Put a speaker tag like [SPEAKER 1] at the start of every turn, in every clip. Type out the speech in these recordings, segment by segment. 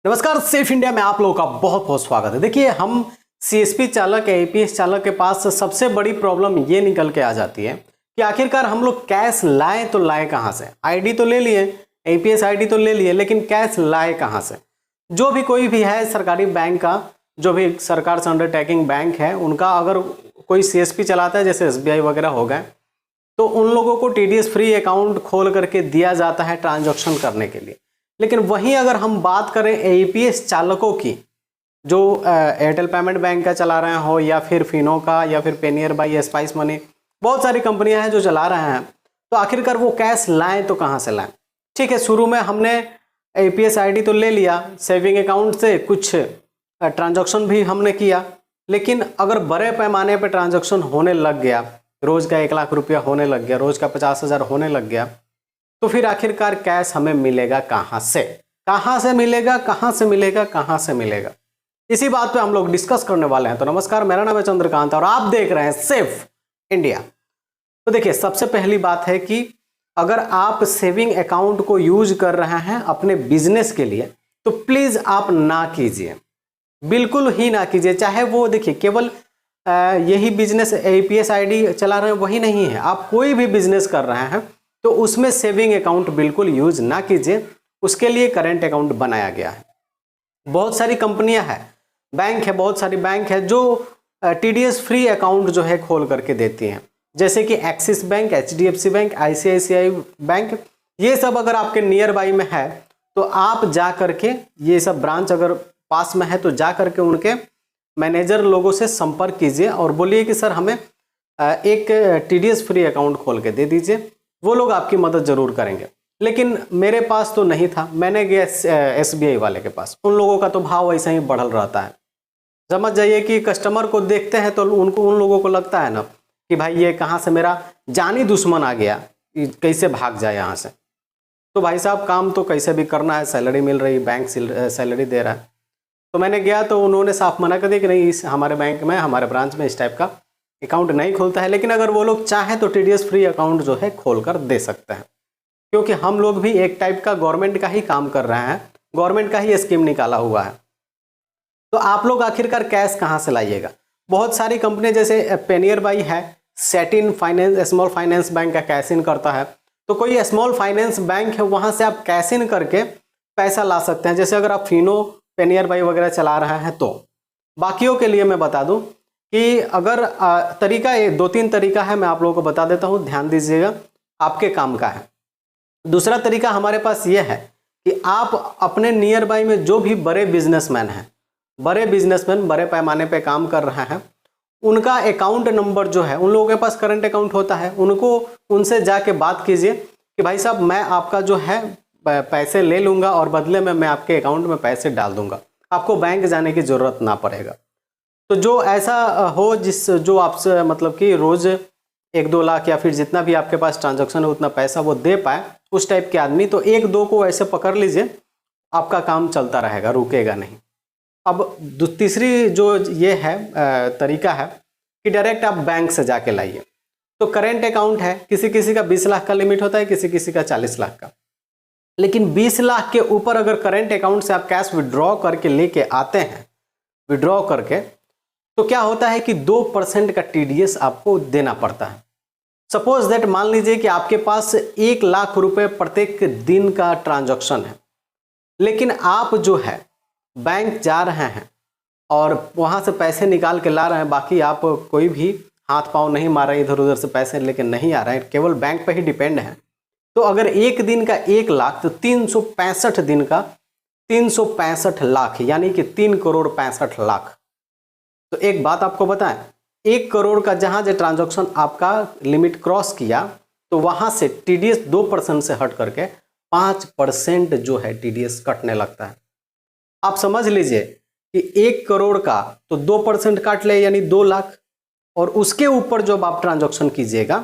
[SPEAKER 1] नमस्कार, safe India में आप लोगों का बहुत बहुत स्वागत है। देखिए, हम सीएसपी चालक एपीएस चालक के पास सबसे बड़ी प्रॉब्लम ये निकल के आ जाती है कि आखिरकार हम लोग कैश लाएं तो लाएं कहां से। आईडी तो ले लिए, एपीएस आईडी तो ले लिए, लेकिन कैश लाए कहां से। जो भी कोई भी है सरकारी बैंक का, जो भी सरकार से अंडरटेकिंग बैंक है, उनका अगर कोई सीएसपी चलाता है, जैसे एसबीआई वगैरह हो गए, तो उन लोगों को टीडीएस फ्री अकाउंट खोल करके दिया जाता है ट्रांजैक्शन करने के लिए। लेकिन वहीं अगर हम बात करें एपीएस चालकों की, जो एयरटेल पेमेंट बैंक का चला रहे हो, या फिर फिनो का, या फिर पेनियर बाई, स्पाइस मनी, बहुत सारी कंपनियां हैं जो चला रहे हैं, तो आखिरकार वो कैश लाएं तो कहां से लाएं। ठीक है, शुरू में हमने एपीएस आईडी तो ले लिया, सेविंग अकाउंट से कुछ ट्रांजैक्शन भी हमने किया, लेकिन अगर बड़े पैमाने पर ट्रांजैक्शन होने लग गया, रोज का 1 लाख रुपया होने लग गया, रोज का 50,000 होने लग गया, तो फिर आखिरकार कैश हमें मिलेगा कहां से। कहां से मिलेगा, कहां से मिलेगा, कहां से मिलेगा, इसी बात पे हम लोग डिस्कस करने वाले हैं। तो नमस्कार, मेरा नाम है चंद्रकांत और आप देख रहे हैं सेफ इंडिया। तो देखिए, सबसे पहली बात है कि अगर आप सेविंग अकाउंट को यूज कर रहे हैं अपने बिजनेस के लिए, तो प्लीज आप ना कीजिए, बिल्कुल ही ना कीजिए। चाहे वो देखिए केवल यही बिजनेस एपीएस आईडी चला रहे हैं वही नहीं है, आप कोई भी बिजनेस कर रहे हैं तो उसमें सेविंग अकाउंट बिल्कुल यूज ना कीजिए। उसके लिए करेंट अकाउंट बनाया गया है। बहुत सारी कंपनियां हैं, बैंक है, बहुत सारी बैंक है जो टीडीएस फ्री अकाउंट जो है खोल करके देती हैं, जैसे कि axis bank, HDFC bank, ICICI bank. ये सब अगर आपके नियर बाई में है तो आप जा करके, ये सब ब्रांच अगर पास में है तो जा करके उनके मैनेजर लोगों से संपर्क कीजिए और बोलिए कि सर हमें एक टीडीएस फ्री अकाउंट खोल के दे दीजिए। वो लोग आपकी मदद जरूर करेंगे। लेकिन मेरे पास तो नहीं था, मैंने गया एसबीआई वाले के पास। उन लोगों का तो भाव ऐसा ही बढ़ल रहता है। समझ जाइए कि कस्टमर को देखते हैं तो उन लोगों को लगता है ना कि भाई ये कहाँ से मेरा जानी दुश्मन आ गया, कैसे भाग जाए यहाँ से। तो भाई साहब, काम तो कैसे भी करना है, सैलरी मिल रही, बैंक सैलरी दे रहा है। तो मैंने गया तो उन्होंने साफ मना कर दिया कि नहीं, इस हमारे बैंक में, हमारे ब्रांच में इस टाइप का अकाउंट नहीं खुलता है। लेकिन अगर वो लोग चाहें तो टीडीएस फ्री अकाउंट जो है खोल कर दे सकते हैं, क्योंकि हम लोग भी एक टाइप का गवर्नमेंट का ही काम कर रहे हैं, गवर्नमेंट का ही स्कीम निकाला हुआ है। तो आप लोग आखिरकार कैश कहाँ से लाइएगा। बहुत सारी कंपनी जैसे पेनियर बाई है, satin finance, small finance bank का कैश इन करता है, तो कोई स्मॉल फाइनेंस बैंक है वहाँ से आप कैश इन करके पैसा ला सकते हैं। जैसे अगर आप फिनो, पेनियर बाई वगैरह चला रहे हैं तो। बाकियों के लिए मैं बता दूं कि अगर तरीका 2-3 तरीका है, मैं आप लोगों को बता देता हूं, ध्यान दीजिएगा, आपके काम का है। दूसरा तरीका हमारे पास यह है कि आप अपने नियर बाई में जो भी बड़े बिजनेसमैन हैं, बड़े पैमाने पे काम कर रहे हैं, उनका अकाउंट नंबर जो है, उन लोगों के पास करंट अकाउंट होता है, उनसे जाके बात कीजिए कि भाई साहब मैं आपका जो है पैसे ले लूँगा और बदले में मैं आपके अकाउंट में पैसे डाल दूंगा, आपको बैंक जाने की ज़रूरत ना पड़ेगा। तो जो ऐसा हो जो आपसे मतलब कि रोज़ 1-2 लाख या फिर जितना भी आपके पास ट्रांजैक्शन है उतना पैसा वो दे पाए, उस टाइप के आदमी, तो 1-2 को ऐसे पकड़ लीजिए, आपका काम चलता रहेगा, रुकेगा नहीं। अब तीसरी जो ये है तरीका है कि डायरेक्ट आप बैंक से जाके लाइए। तो करेंट अकाउंट है, किसी किसी का 20 लाख का लिमिट होता है, किसी किसी का 40 लाख का। लेकिन 20 लाख के ऊपर अगर करेंट अकाउंट से आप कैश विड्रॉ करके लेके आते हैं, विड्रॉ करके, तो क्या होता है कि 2% का टीडीएस आपको देना पड़ता है। सपोज दैट, मान लीजिए कि आपके पास 1 लाख रुपए प्रत्येक दिन का ट्रांजैक्शन है, लेकिन आप जो है बैंक जा रहे हैं और वहां से पैसे निकाल के ला रहे हैं, बाकी आप कोई भी हाथ पांव नहीं मार रहे, इधर उधर से पैसे लेके नहीं आ रहे हैं, केवल बैंक पे ही डिपेंड है। तो अगर एक दिन का 1 लाख, तो 365 दिन का 365 लाख, यानी कि 3,65,00,000। तो एक बात आपको बताएं, 1 करोड़ का जहां जो ट्रांजैक्शन आपका लिमिट क्रॉस किया, तो वहां से टीडीएस 2% से हट करके 5% जो है टीडीएस कटने लगता है। आप समझ लीजिए कि 1 करोड़ का तो 2% काट ले, यानी 2 लाख, और उसके ऊपर जब आप ट्रांजैक्शन कीजिएगा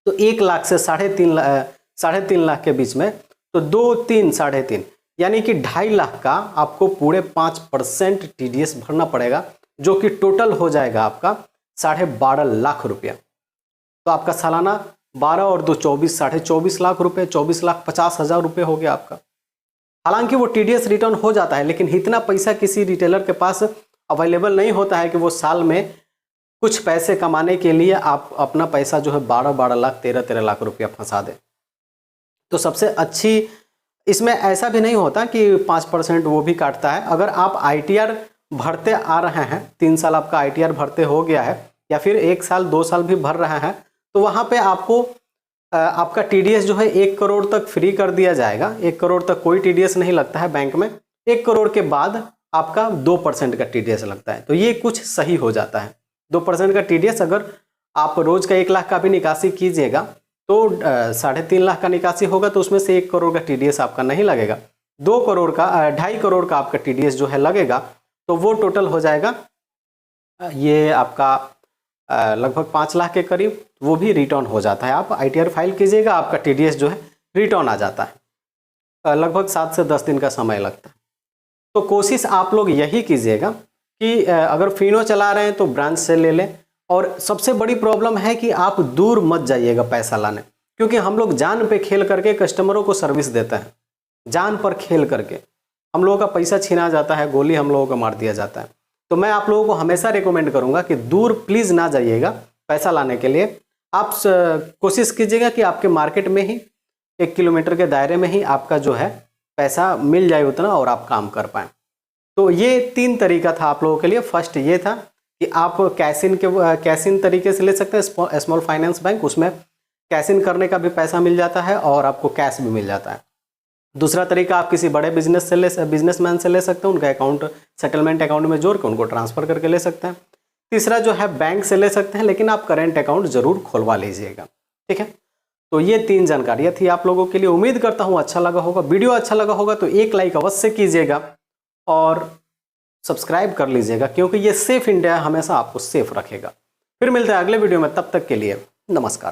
[SPEAKER 1] तो 1 लाख से 3.5 लाख के बीच में, तो 2, 3, 3.5, यानी कि 2.5 लाख का आपको पूरे 5% टीडीएस भरना पड़ेगा, जो कि टोटल हो जाएगा आपका 12.5 लाख रुपया। तो आपका सालाना 12 और 2 24, 24.5 लाख रुपए, 24,50,000 रुपये हो गया आपका। हालांकि वो TDS रिटर्न हो जाता है, लेकिन इतना पैसा किसी रिटेलर के पास अवेलेबल नहीं होता है कि वो साल में कुछ पैसे कमाने के लिए आप अपना पैसा जो है 12 लाख 13 लाख रुपया फंसा दें। तो सबसे अच्छी, इसमें ऐसा भी नहीं होता कि 5% वो भी काटता है। अगर आप ITR भरते आ रहे हैं, 3 साल आपका ITR भरते हो गया है, या फिर 1 साल 2 साल भी भर रहे हैं, तो वहाँ पे आपको आपका TDS जो है 1 करोड़ तक फ्री कर दिया जाएगा। 1 करोड़ तक कोई TDS नहीं लगता है बैंक में। 1 करोड़ के बाद आपका 2% का TDS लगता है, तो ये कुछ सही हो जाता है। 2% का TDS अगर आप रोज का 1 लाख का भी निकासी कीजिएगा तो 3.5 लाख का निकासी होगा, तो उसमें से 1 करोड़ का TDS आपका नहीं लगेगा। 2 करोड़ का 2.5 करोड़ का आपका TDS जो है लगेगा, तो वो टोटल हो जाएगा ये आपका लगभग 5 लाख के करीब, वो भी रिटर्न हो जाता है। आप ITR फाइल कीजिएगा, आपका TDS जो है रिटर्न आ जाता है। लगभग 7 से 10 दिन का समय लगता है। तो कोशिश आप लोग यही कीजिएगा कि अगर फिनो चला रहे हैं तो ब्रांच से ले लें। और सबसे बड़ी प्रॉब्लम है कि आप दूर मत जाइएगा पैसा लाने, क्योंकि हम लोग जान पे खेल करके कस्टमरों को सर्विस देते हैं। जान पर खेल करके हम लोगों का पैसा छीना जाता है, गोली हम लोगों को मार दिया जाता है। तो मैं आप लोगों को हमेशा रिकमेंड करूंगा कि दूर प्लीज़ ना जाइएगा पैसा लाने के लिए। आप कोशिश कीजिएगा कि आपके मार्केट में ही 1 किलोमीटर के दायरे में ही आपका जो है पैसा मिल जाए उतना, और आप काम कर पाएँ। तो ये 3 तरीका था आप लोगों के लिए। फर्स्ट ये था कि आप कैश इन तरीके से ले सकते हैं, स्मॉल फाइनेंस बैंक, उसमें कैश इन करने का भी पैसा मिल जाता है और आपको कैश भी मिल जाता है। दूसरा तरीका आप किसी बड़े बिजनेसमैन से ले सकते हैं, उनका अकाउंट सेटलमेंट अकाउंट में जोड़ के उनको ट्रांसफ़र करके ले सकते हैं। तीसरा जो है बैंक से ले सकते हैं, लेकिन आप करेंट अकाउंट जरूर खुलवा लीजिएगा। ठीक है, तो ये 3 जानकारियाँ थी आप लोगों के लिए। उम्मीद करता हूँ अच्छा लगा होगा। वीडियो अच्छा लगा होगा तो 1 लाइक अवश्य कीजिएगा और सब्सक्राइब कर लीजिएगा, क्योंकि ये सेफ इंडिया हमेशा आपको सेफ रखेगा। फिर मिलते हैं अगले वीडियो में, तब तक के लिए नमस्कार।